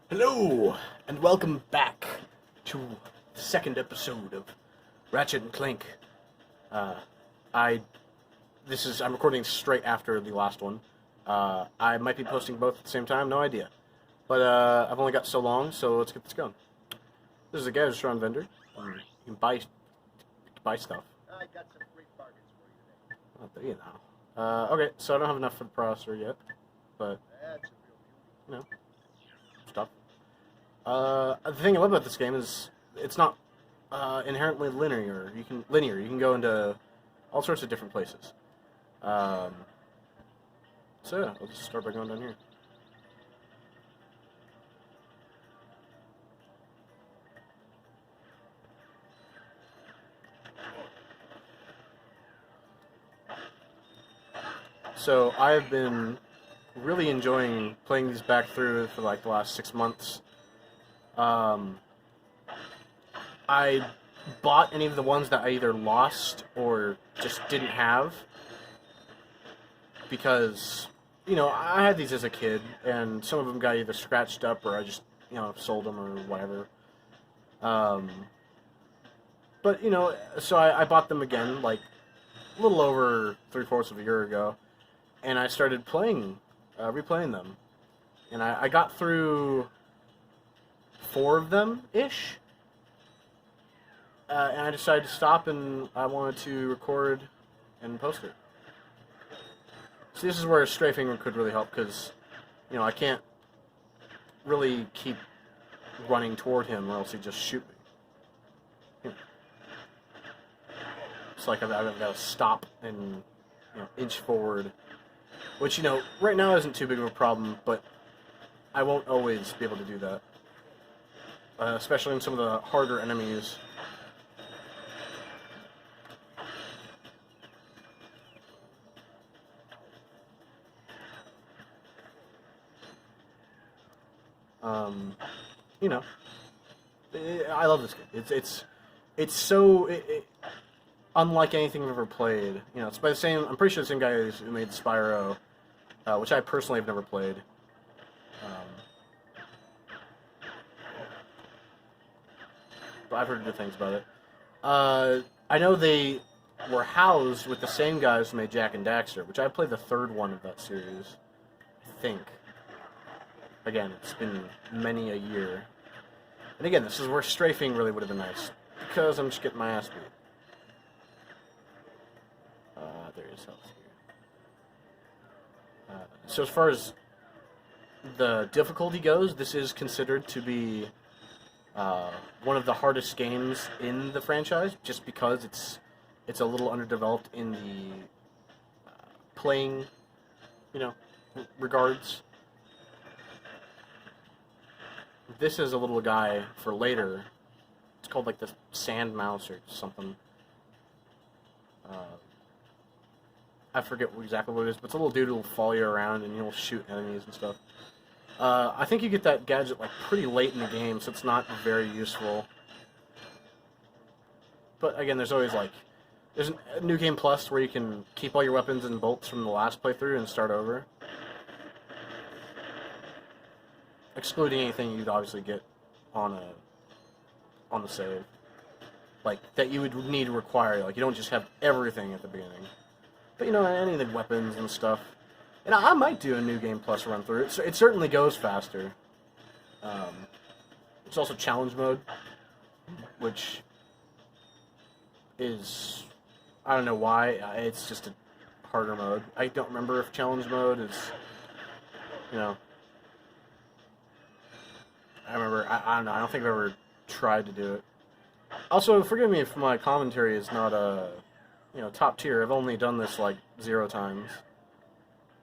Hello, and welcome back to the second episode of Ratchet and Clank. Uh, I I'm recording straight after the last one. I might be posting both at the same time, no idea. But I've only got so long, so let's get this going. This is a gas restaurant vendor. You can buy stuff. I got some great bargains for you today. Well, there you know. Okay, so I don't have enough for the processor yet, but That's a real beauty. stuff. The thing I love about this game is it's not inherently linear. You can go into all sorts of different places. So yeah, I'll just start by going down here. So I've been really enjoying playing these back through for like the last 6 months. I bought any of the ones that I either lost or just didn't have because, I had these as a kid, and some of them got either scratched up or I just, sold them or whatever. But, so I bought them again, like, a little over 3/4 of a year ago, and I started replaying them. And I got through 4 of them-ish. And I decided to stop, and I wanted to record and post it. So this is where strafing could really help, because, I can't really keep running toward him, or else he'd just shoot me. It's like I've got to stop and, inch forward. Which, right now isn't too big of a problem, but I won't always be able to do that. Especially in some of the harder enemies. I love this game. It's so unlike anything I've ever played. It's by the same. I'm pretty sure the same guy who made Spyro, which I personally have never played. But I've heard good things about it. I know they were housed with the same guys who made Jak and Daxter, which I played the 3rd one of that series. I think. Again, it's been many a year. And again, this is where strafing really would have been nice, because I'm just getting my ass beat. There is health here. So as far as the difficulty goes, this is considered to be one of the hardest games in the franchise, just because it's a little underdeveloped in the playing, regards. This is a little guy for later. It's called like the Sand Mouse or something. I forget exactly what it is, but it's a little dude who'll follow you around and he'll shoot enemies and stuff. I think you get that gadget like pretty late in the game, so it's not very useful. But again, there's always there's a New Game Plus where you can keep all your weapons and bolts from the last playthrough and start over. Excluding anything you'd obviously get on the save. Like, that you would need to require. Like, you don't just have everything at the beginning. But, any of the weapons and stuff. And I might do a New Game Plus run through it. It certainly goes faster. It's also challenge mode, which is, I don't know why, it's just a harder mode. I don't remember if challenge mode is, I don't know, I don't think I've ever tried to do it. Also, forgive me if my commentary is not, top tier. I've only done this, 0 times.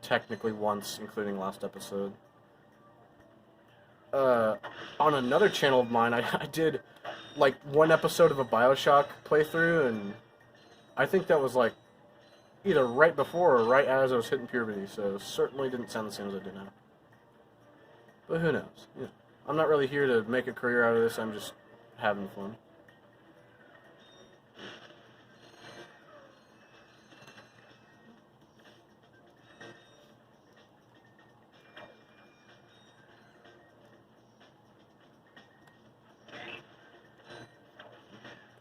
Technically once, including last episode. On another channel of mine, I did, 1 episode of a BioShock playthrough, and I think that was, either right before or right as I was hitting puberty, so it certainly didn't sound the same as I do now. But who knows? I'm not really here to make a career out of this, I'm just having fun.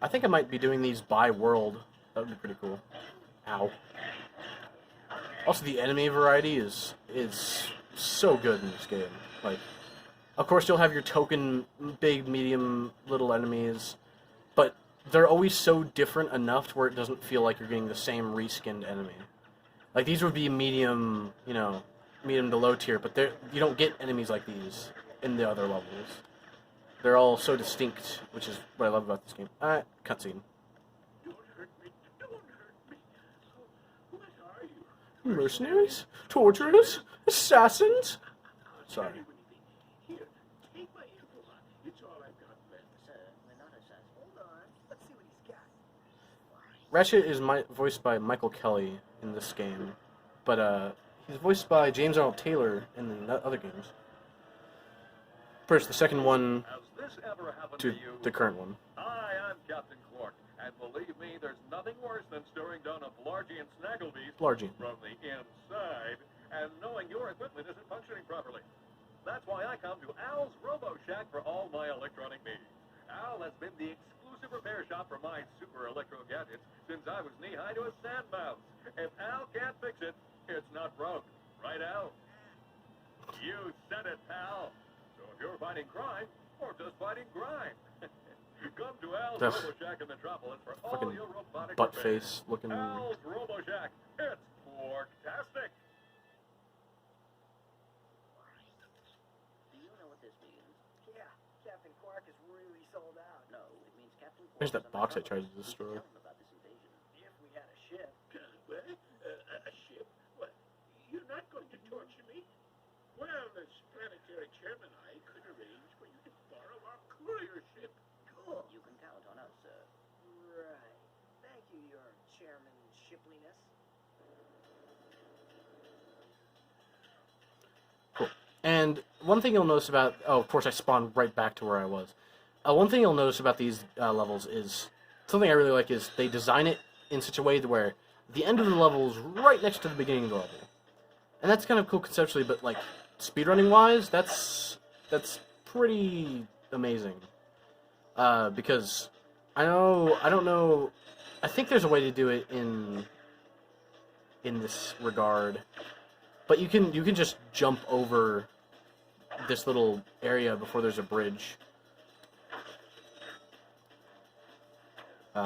I think I might be doing these by world. That would be pretty cool. Ow. Also, the enemy variety is so good in this game. Like, of course, you'll have your token big, medium, little enemies, but they're always so different enough to where it doesn't feel like you're getting the same reskinned enemy. Like, these would be medium, you know, medium to low tier, but you don't get enemies like these in the other levels. They're all so distinct, which is what I love about this game. Cutscene. Don't hurt me. Don't hurt me. What are you? Mercenaries? Torturers? Assassins? Sorry. Here, take my info. It's all I've got left. Sir, we're not assassins. Hold on. Let's see what he's got. Ratchet is voiced by Michael Kelly in this game, but he's voiced by James Arnold Taylor in the other games. First, the second one Has this ever happened to to you? the current one. Hi, I'm Captain Quark, and believe me, there's nothing worse than stirring down a Blargian Snagglebeast Blargian. from the inside and knowing your equipment isn't functioning properly. That's why I come to Al's Robo Shack for all my electronic needs. Al has been the exclusive repair shop for my super electro gadgets since I was knee-high to a sandmouse. If Al can't fix it, it's not broke. Right, Al? You said it, pal. So if you're fighting crime, or just fighting grime, come to Al's Ugh. Robo Shack in Metropolis for all Fucking your robotic butt repairs. face looking. Al's Robo Shack. It's Quarktastic. Do you know what this means? Yeah, Captain Quark is really sold out. No, it means Captain Quark. There's that is on box I the tried to cover. destroy. Tell him about this invasion. If we had a ship. What? A ship? What? You're not going to torture me? Well, as planetary chairman, I could arrange for you to borrow our courier ship. Cool. You can count on us, sir. Right. Thank you, your chairman shipliness. Cool. And one thing you'll notice about... Oh, of course, I spawned right back to where I was. One thing you'll notice about these levels is... Something I really like is they design it in such a way where the end of the level is right next to the beginning of the level. And that's kind of cool conceptually, but, like, speedrunning-wise, that's pretty amazing. Because I don't know... I think there's a way to do it in this regard. But you can just jump over this little area before there's a bridge. You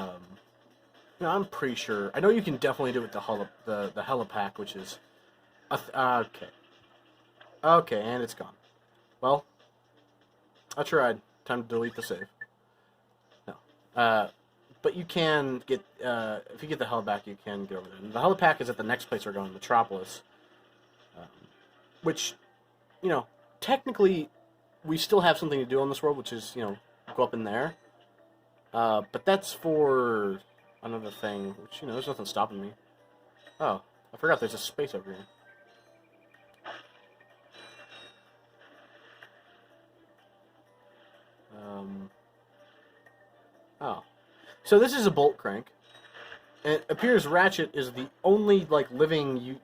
know, I'm pretty sure. I know you can definitely do it with the helipack, which is okay. Okay, and it's gone. Well, I tried. Time to delete the save. No. But you can get if you get the helipack, you can get over there. And the helipack is at the next place we're going, Metropolis. Which, you know, technically, we still have something to do on this world, which is, you know, go up in there. But that's for another thing, which, you know, there's nothing stopping me. Oh, I forgot there's a space over here. Oh. So this is a bolt crank. And it appears Ratchet is the only, like, living,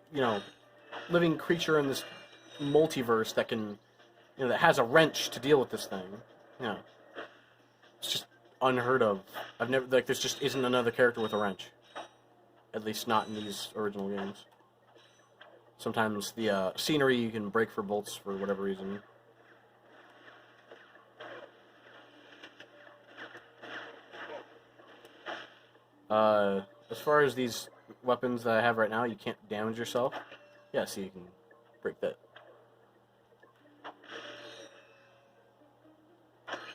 living creature in this multiverse that can, you know, that has a wrench to deal with this thing. You know, it's just unheard of. I've never, like, there just isn't another character with a wrench. At least not in these original games. Sometimes the scenery you can break for bolts for whatever reason. As far as these weapons that I have right now, you can't damage yourself. Yeah, see, you can break that.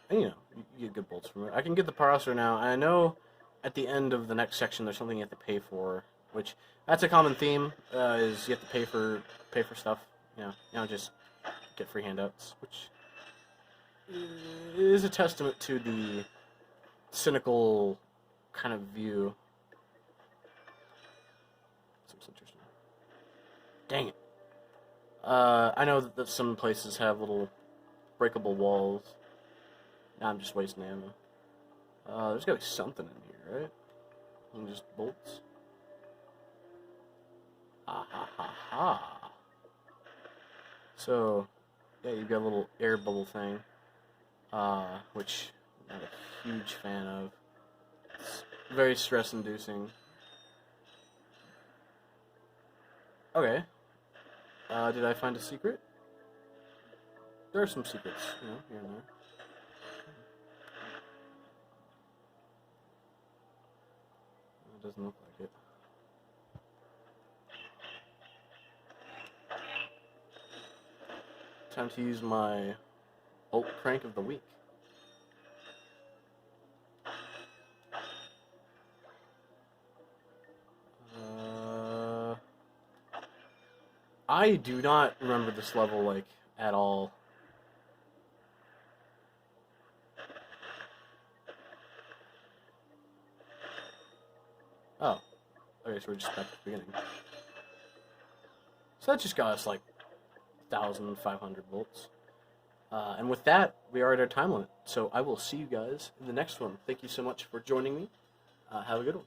And, you know, you get good bolts from it. I can get the processor now, and I know at the end of the next section there's something you have to pay for, which, that's a common theme, is you have to pay for stuff. You know, just get free handouts, which is a testament to the cynical kind of view. Seems interesting. Dang it. I know that some places have little breakable walls. Now I'm just wasting ammo. There's gotta be something in here, right? And just bolts. Ah ha ha ha. So, yeah, you've got a little air bubble thing. Which I'm not a huge fan of. It's very stress-inducing. Okay. Did I find a secret? There are some secrets, you know, here and there. It doesn't look like it. Time to use my bolt crank of the week. I do not remember this level, like, at all. Oh. Okay, so we're just back at the beginning. So that just got us, like, 1,500 volts. And with that, we are at our time limit. So I will see you guys in the next one. Thank you so much for joining me. Have a good one.